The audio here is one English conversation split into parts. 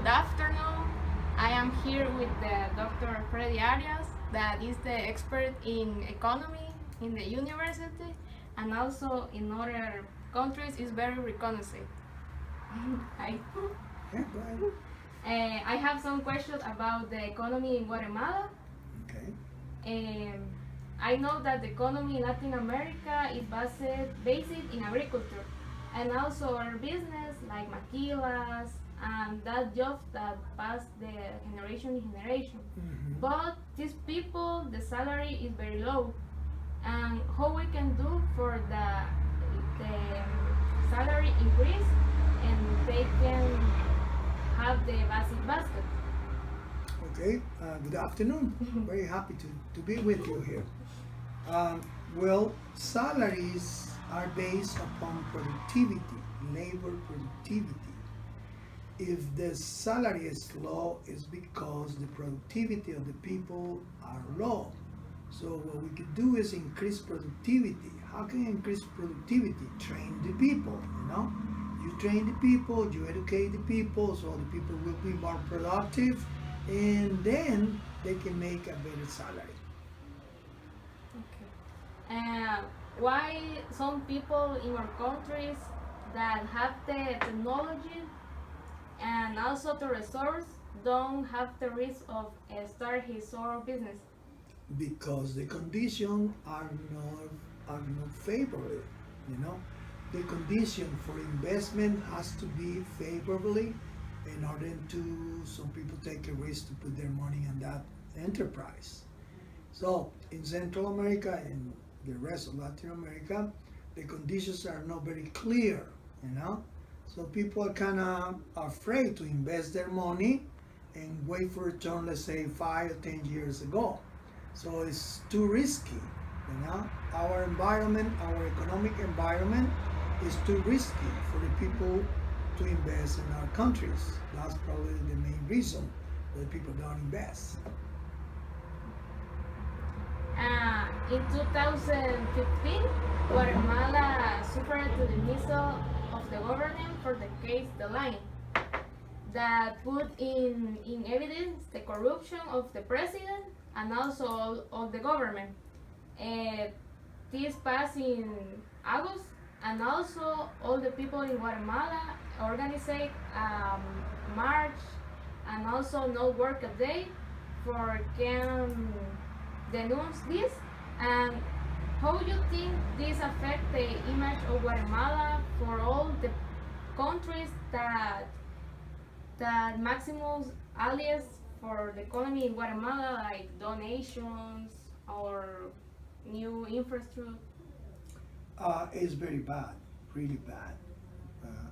Good afternoon. I am here with the Dr. Fredi Arias, that is the expert in economy in the university and also in other countries is very recognized. I, Yeah, go ahead. I have some questions about the economy in Guatemala. Okay. Um, I know that the economy in Latin America is based in agriculture and also our business like maquilas and that jobs that pass the generation in generation. Mhm. But these people, the salary is very low. And how we can do for the salary increase and they can have the basic basket. Okay. Good afternoon. Very happy to be with you here. Um, well, salaries are based upon productivity, labor productivity. If the salary is low, it's because the productivity of the people are low. So what we could do is increase productivity. How can you increase productivity? Train the people, you know? You train the people, you educate the people, so the people will be more productive, and then they can make a better salary. Okay. Why some people in our countries that have the technology and also the resource don't have the risk of start his own business? Because the conditions are not favorable, you know. The condition for investment has to be favorably in order to some people take a risk to put their money in that enterprise. So in Central America and the rest of Latin America, the conditions are not very clear, you know. So people are kind of afraid to invest their money and wait for return, let's say 5 or 10 years ago. So it's too risky, you know. Our environment, our economic environment is too risky for the people to invest in our countries. That's probably the main reason that people don't invest. In 2015, Guatemala suffered to the missile of the government for the case The Line that put in evidence the corruption of the president and also of the government. Uh, this passed in August, and also all the people in Guatemala organized march and also no work a day for can denounce this. And how you think this affect the image of Guatemala for all the countries that maximum alias for the economy in Guatemala, like donations or new infrastructure? It's very bad, really bad.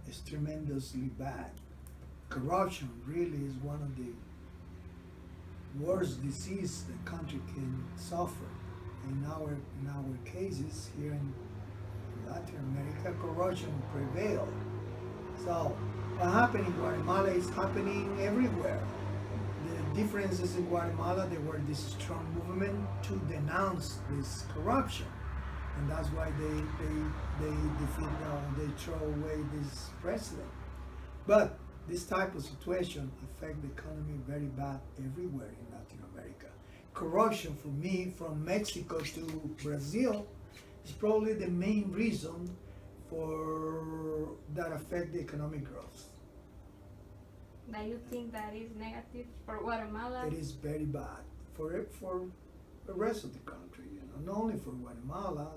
It's tremendously bad. Corruption really is one of the worst disease the country can suffer. In our cases here in Latin America, corruption prevail. So what happened in Guatemala is happening everywhere. The differences in Guatemala, there were this strong movement to denounce this corruption, and that's why they defeat, they throw away this president. But this type of situation affect the economy very bad everywhere in Latin America. Corruption for me from Mexico to Brazil is probably the main reason for that affect the economic growth. That you think that is negative for Guatemala? It is very bad for the rest of the country, you know, not only for Guatemala.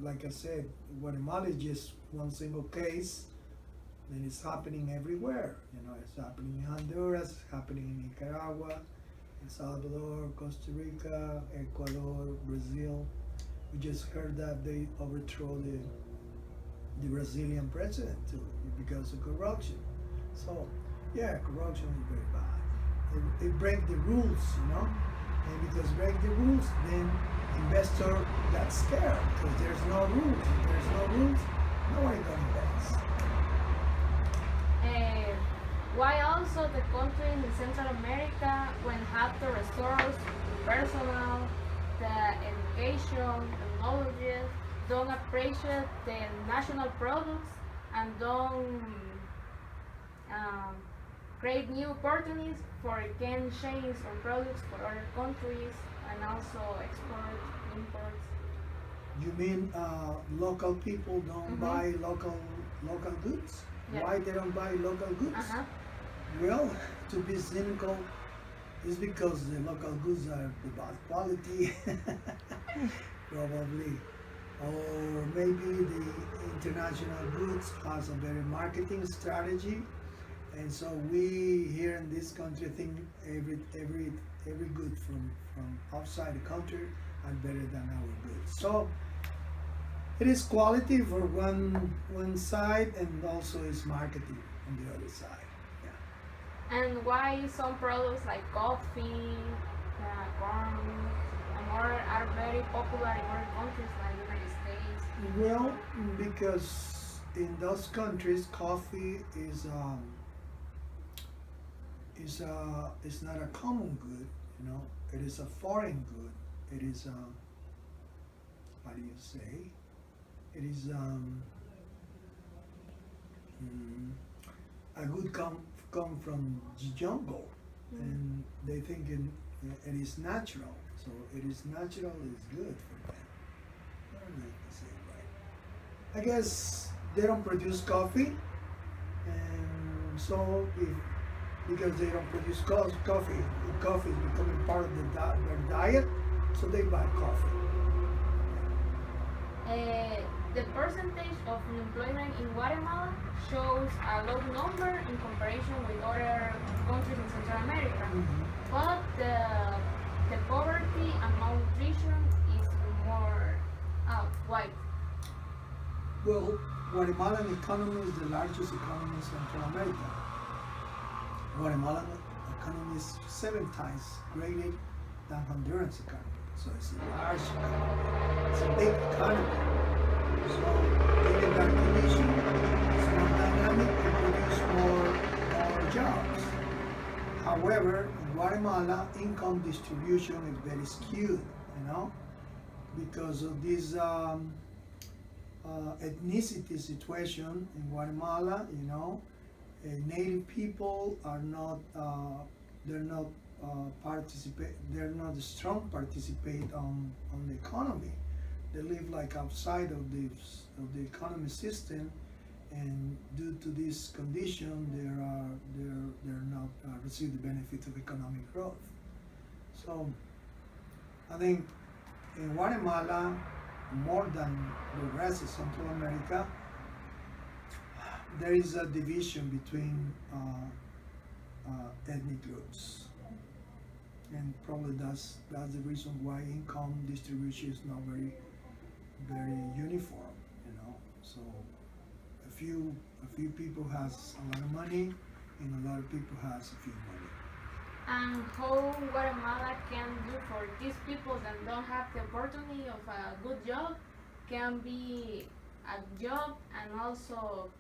Like I said, Guatemala is just one single case, and it's happening everywhere. You know, it's happening in Honduras, it's happening in Nicaragua, El Salvador, Costa Rica, Ecuador, Brazil. We just heard that they overthrew the Brazilian president too because of corruption. So yeah, corruption is very bad. It break the rules, you know, and because break the rules, then investor got scared because there's no rules. If there's no rules, nobody gonna invest. Uh, why also the country in Central America, when have the resource, the personnel, the education, the knowledge, don't appreciate the national products and don't um, create new opportunities for can chains or products for other countries and also export, imports. You mean local people don't Mm-hmm. buy local goods? Yeah. Why they don't buy local goods? Uh-huh. Well, to be cynical, it's because the local goods are the bad quality, probably, or maybe the international goods has a better marketing strategy, and so we here in this country think every good from outside the country are better than our goods. So it is quality for one side, and also is marketing on the other side. Yeah. And why some products like coffee, corn, and more are very popular in other countries like United States. Well, because in those countries, coffee is not a common good. You know, it is a foreign good. It is how do you say? It is mm, a good come from the jungle, Mm. and they think it is natural. So it is natural is good for them. I don't know if I say it right. I guess they don't produce coffee, and so if because they don't produce coffee, coffee is becoming part of their diet, so they buy coffee. The percentage of unemployment in Guatemala shows a low number in comparison with other countries in Central America. Mhm. But the poverty and malnutrition is more wide. Well, Guatemalan economy is the largest economy in Central America. Guatemalan economy is 7 times greater than Honduran's economy. So it's a large economy. It's a big economy. So given that condition, it's more dynamic and produce more jobs. However, in Guatemala, income distribution is very skewed, because of this ethnicity situation in Guatemala, native people are not they're not they're not strong participate on the economy. They live like outside of the economy system, and due to this condition they're not receive the benefit of economic growth. So I think in Guatemala, more than the rest of Central America, there is a division between ethnic groups, and probably that's the reason why income distribution is not very uniform. So a few people has a lot of money, and a lot of people has a few money. And how Guatemala can do for these people that don't have the opportunity of a good job can be a job and also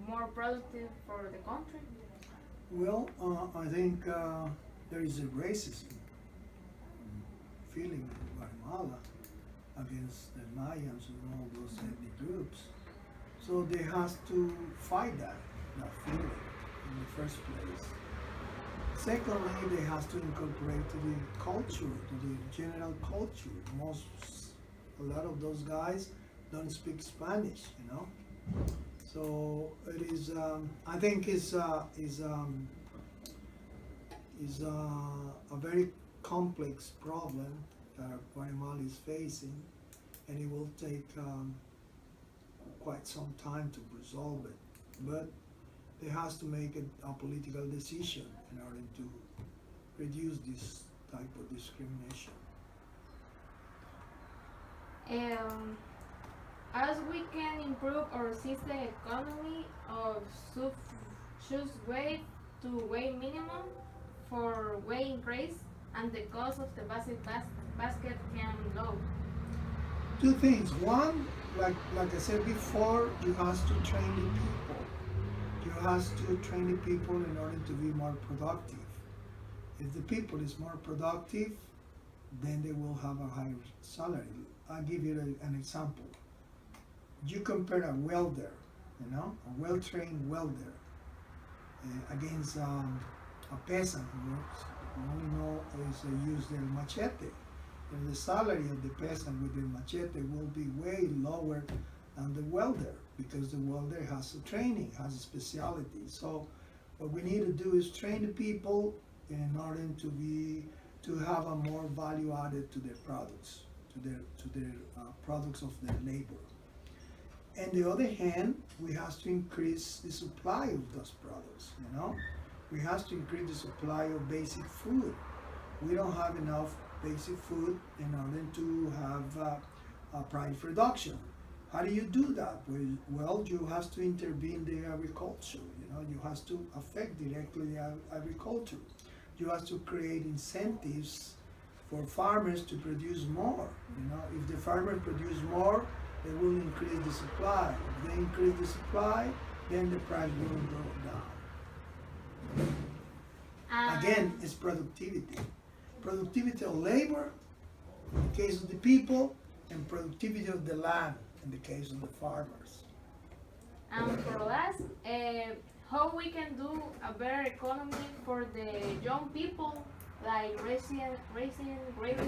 more productive for the country. Well, I think there is a racism feeling in Guatemala against the Mayans and all those ethnic groups. So they have to fight that feeling in the first place. Secondly, they have to incorporate to the culture, to the general culture. A lot of those guys don't speak Spanish. So it is. I think is a very complex problem that Guatemala is facing, and it will take quite some time to resolve it. But they has to make a political decision in order to reduce this type of discrimination. As we can improve our system economy of choose way to way minimum for way increase and the cost of the basic basket can low. Two things. One, like I said before, you have to train the people. You have to train the people in order to be more productive. If the people is more productive, then they will have a higher salary. I'll give you an example. You compare a welder, a well-trained welder, against a peasant who works. You only know is use their machete. And the salary of the peasant with the machete will be way lower than the welder because the welder has a training, has a specialty. So what we need to do is train the people in order to have a more value added to their products, to their products of their labor. On the other hand, we have to increase the supply of those products. You know, we have to increase the supply of basic food. We don't have enough basic food in order to have a price reduction. How do you do that? Well, you have to intervene the agriculture. You know, you have to affect directly the agriculture. You have to create incentives for farmers to produce more. You know, if the farmers produce more, they will increase the supply. If they increase the supply, then the price will go down. Again, it's productivity. Productivity of labor in the case of the people, and productivity of the land in the case of the farmers. And for last, how we can do a better economy for the young people, like raising graves?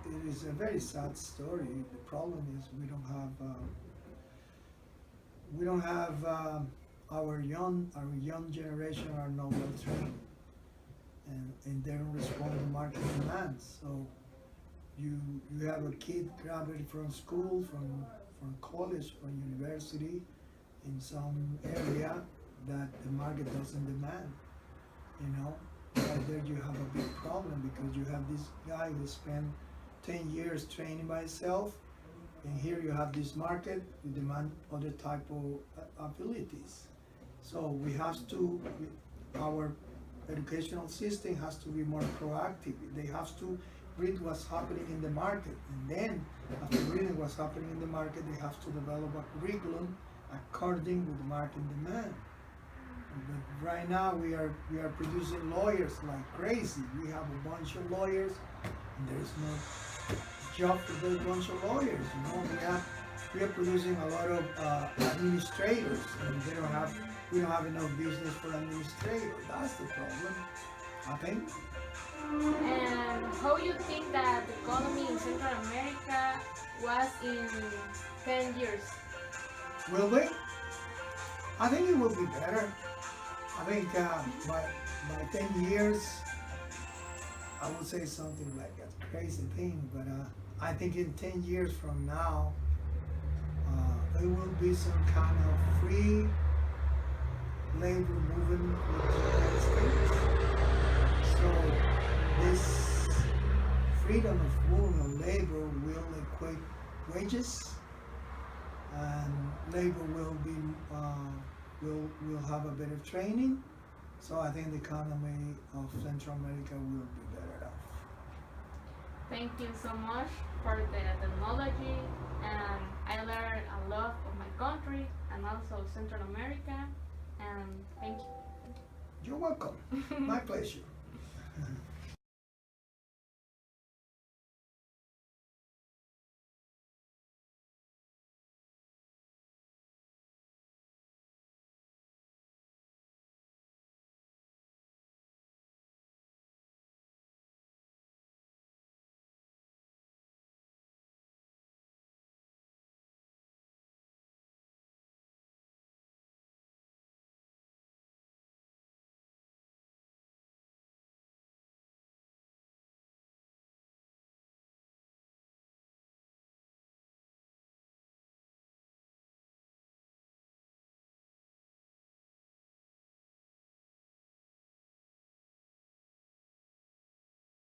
It is a very sad story. The problem is we don't have our young generation are not well trained, and they don't respond to market demands. So you have a kid graduated from school, from college, from university, in some area that the market doesn't demand. You know, right there you have a big problem because you have this guy who spent 10 years training by himself, and here you have this market who demand other type of abilities. So our educational system has to be more proactive. They have to read what's happening in the market, and then after reading what's happening in the market, they have to develop a curriculum according with the market demand. But right now we are producing lawyers like crazy. We have a bunch of lawyers, and there is no job for those bunch of lawyers. You know, we are producing a lot of administrators, and we don't have enough business for administrators. That's the problem, I think. And how you think that the economy in Central America was in 10 years? Will we? I think it will be better. I think by 10 years, I would say something like a crazy thing, but I think in 10 years from now, there will be some kind of free labor movement with the United States. So this freedom of movement of labor will equate wages, and labor will have a better training. So I think the economy of Central America will be better off. Thank you so much for the technology, and I learned a lot of my country and also Central America, and thank you. You're welcome. My pleasure.